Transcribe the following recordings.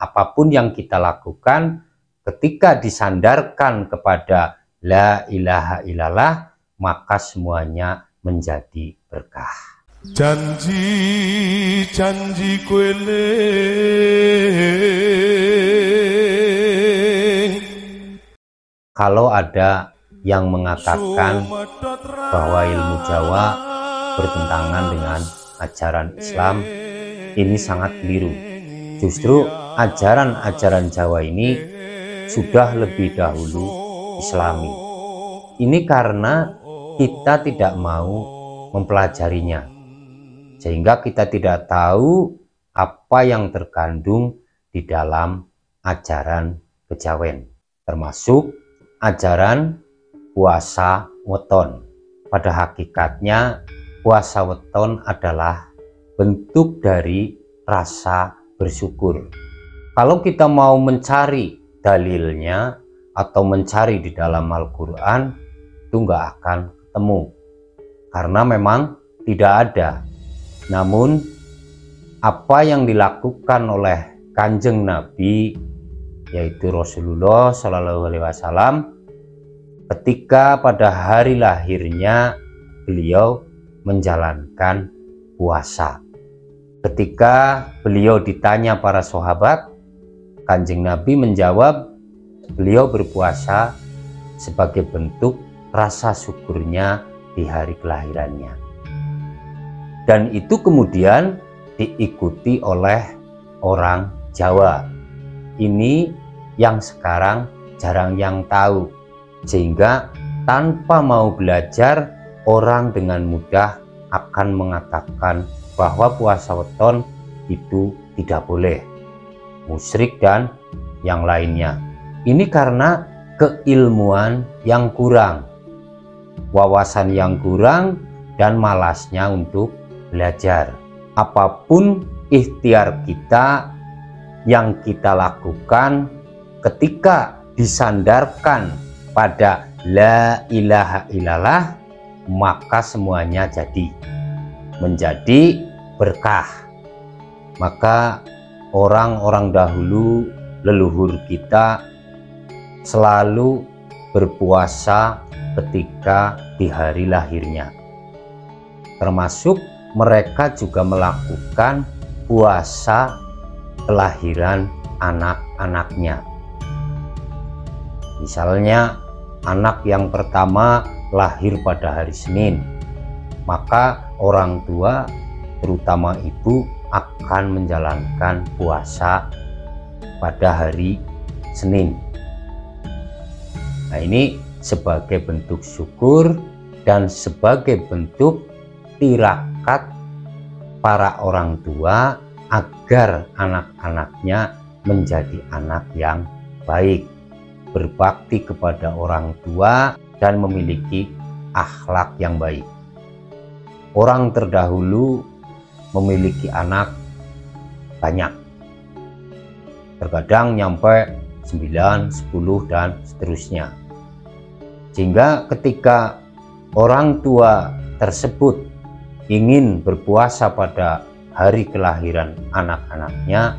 apapun yang kita lakukan ketika disandarkan kepada la ilaha illallah, maka semuanya menjadi berkah. Janji kuele kalau ada yang mengatakan bahwa ilmu Jawa bertentangan dengan ajaran Islam, ini sangat keliru. Justru ajaran-ajaran Jawa ini sudah lebih dahulu Islami. Ini karena kita tidak mau mempelajarinya, sehingga kita tidak tahu apa yang terkandung di dalam ajaran kejawen, termasuk ajaran puasa weton. Pada hakikatnya puasa weton adalah bentuk dari rasa bersyukur. Kalau kita mau mencari dalilnya atau mencari di dalam Al-Quran, itu nggak akan ketemu, karena memang tidak ada. Namun apa yang dilakukan oleh Kanjeng Nabi, yaitu Rasulullah Shallallahu Alaihi Wasallam, ketika pada hari lahirnya beliau menjalankan puasa. Ketika beliau ditanya para sahabat, Kanjeng Nabi menjawab beliau berpuasa sebagai bentuk rasa syukurnya di hari kelahirannya. Dan itu kemudian diikuti oleh orang Jawa. Ini yang sekarang jarang yang tahu, sehingga tanpa mau belajar, orang dengan mudah akan mengatakan bahwa puasa weton itu tidak boleh, musyrik dan yang lainnya. Ini karena keilmuan yang kurang, wawasan yang kurang, dan malasnya untuk belajar. Apapun ikhtiar kita yang kita lakukan ketika disandarkan pada la ilaha illallah, maka semuanya menjadi berkah. Maka orang-orang dahulu, leluhur kita, selalu berpuasa ketika di hari lahirnya. Termasuk mereka juga melakukan puasa kelahiran anak-anaknya. Misalnya anak yang pertama lahir pada hari Senin, maka orang tua, terutama ibu, akan menjalankan puasa pada hari Senin. Nah, ini sebagai bentuk syukur dan sebagai bentuk tirakat para orang tua agar anak-anaknya menjadi anak yang baik, berbakti kepada orang tua, dan memiliki akhlak yang baik. Orang terdahulu memiliki anak banyak, terkadang nyampe 9, 10, dan seterusnya. Sehingga ketika orang tua tersebut ingin berpuasa pada hari kelahiran anak-anaknya,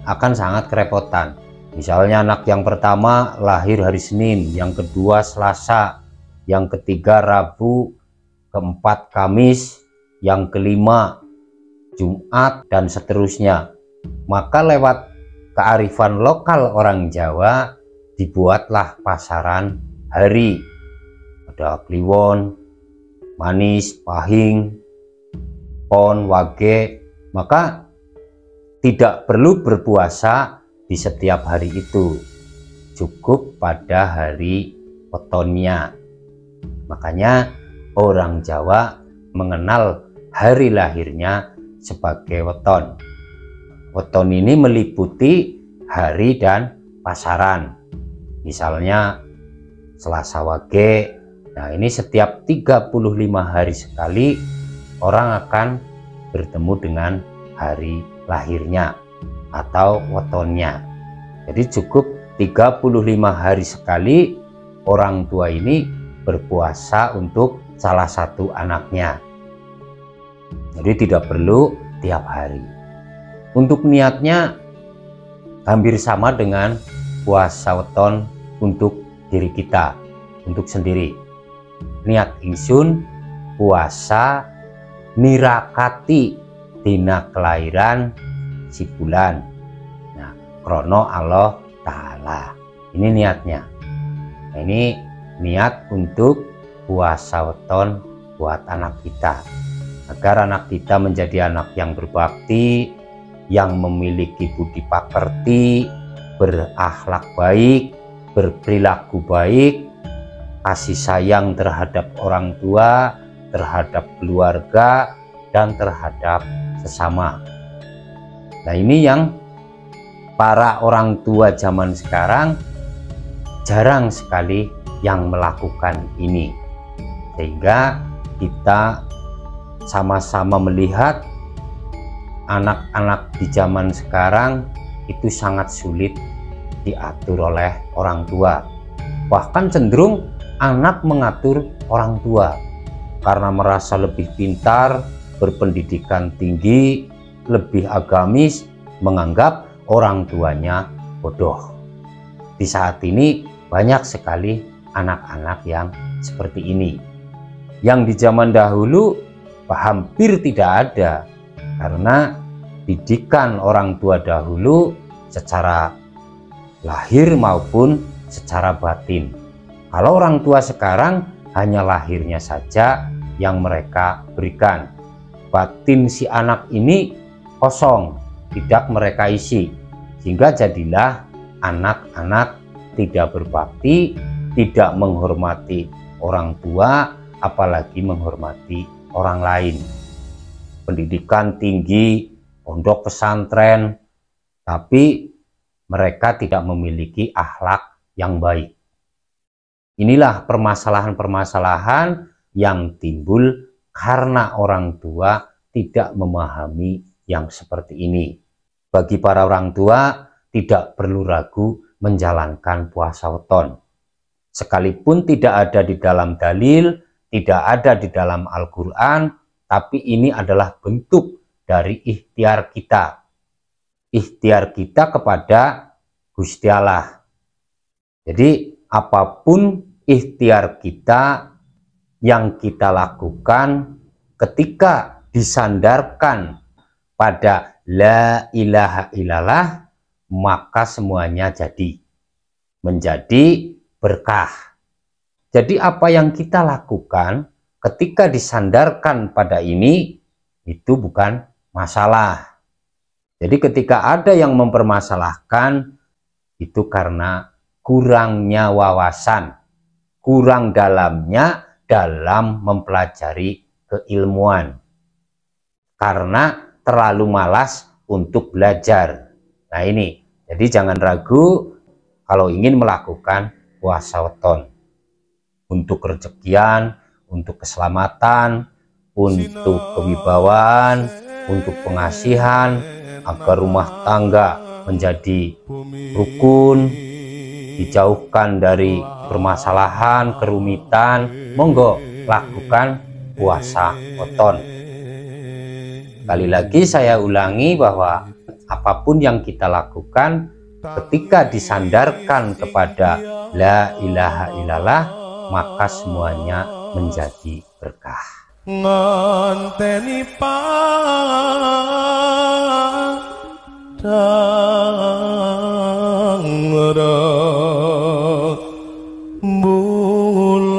akan sangat kerepotan. Misalnya anak yang pertama lahir hari Senin, yang kedua Selasa, yang ketiga Rabu, keempat Kamis, yang kelima Jumat, dan seterusnya. Maka lewat kearifan lokal orang Jawa dibuatlah pasaran hari. Ada kliwon, manis, pahing, pon, wage. Maka tidak perlu berpuasa di setiap hari itu, cukup pada hari wetonnya. Makanya orang Jawa mengenal hari lahirnya sebagai weton. Weton ini meliputi hari dan pasaran. Misalnya Selasa Wage. Nah, ini setiap 35 hari sekali orang akan bertemu dengan hari lahirnya atau wetonnya. Jadi cukup 35 hari sekali orang tua ini berpuasa untuk salah satu anaknya. Jadi tidak perlu tiap hari. Untuk niatnya hampir sama dengan puasa weton untuk diri kita, untuk sendiri. Niat ingsun puasa nirakati dina kelahiran si bulan. Nah, krono Allah Ta'ala. Ini niatnya. Nah, ini niat untuk puasa weton buat anak kita, agar anak kita menjadi anak yang berbakti, yang memiliki budi pakerti, berakhlak baik, berperilaku baik, kasih sayang terhadap orang tua, terhadap keluarga, dan terhadap sesama. Nah, ini yang para orang tua zaman sekarang jarang sekali yang melakukan ini, sehingga kita sama-sama melihat anak-anak di zaman sekarang itu sangat sulit diatur oleh orang tua. Bahkan cenderung anak mengatur orang tua karena merasa lebih pintar, berpendidikan tinggi, lebih agamis, menganggap orang tuanya bodoh. Di saat ini banyak sekali anak-anak yang seperti ini. Yang di zaman dahulu hampir tidak ada, karena didikan orang tua dahulu secara lahir maupun secara batin. Kalau orang tua sekarang hanya lahirnya saja yang mereka berikan. Batin si anak ini kosong, tidak mereka isi, sehingga jadilah anak-anak tidak berbakti, tidak menghormati orang tua, apalagi menghormati orang lain. Pendidikan tinggi, pondok pesantren, tapi mereka tidak memiliki akhlak yang baik. Inilah permasalahan-permasalahan yang timbul karena orang tua tidak memahami yang seperti ini. Bagi para orang tua tidak perlu ragu menjalankan puasa weton. Sekalipun tidak ada di dalam dalil, tidak ada di dalam Al-Quran, tapi ini adalah bentuk dari ikhtiar kita. Ikhtiar kita kepada Gusti Allah. Jadi apapun ikhtiar kita yang kita lakukan ketika disandarkan pada la ilaha illallah, maka semuanya jadi menjadi berkah. Jadi apa yang kita lakukan ketika disandarkan pada ini itu bukan masalah. Jadi ketika ada yang mempermasalahkan itu karena kurangnya wawasan, kurang dalamnya dalam mempelajari keilmuan, karena terlalu malas untuk belajar. Nah ini, jadi jangan ragu kalau ingin melakukan puasa weton untuk rezekian, untuk keselamatan, untuk kewibawaan, untuk pengasihan, agar rumah tangga menjadi rukun, dijauhkan dari permasalahan, kerumitan. Monggo lakukan puasa weton. Sekali lagi saya ulangi bahwa apapun yang kita lakukan ketika disandarkan kepada la ilaha illallah, maka semuanya menjadi berkah. Nganteni padang bulan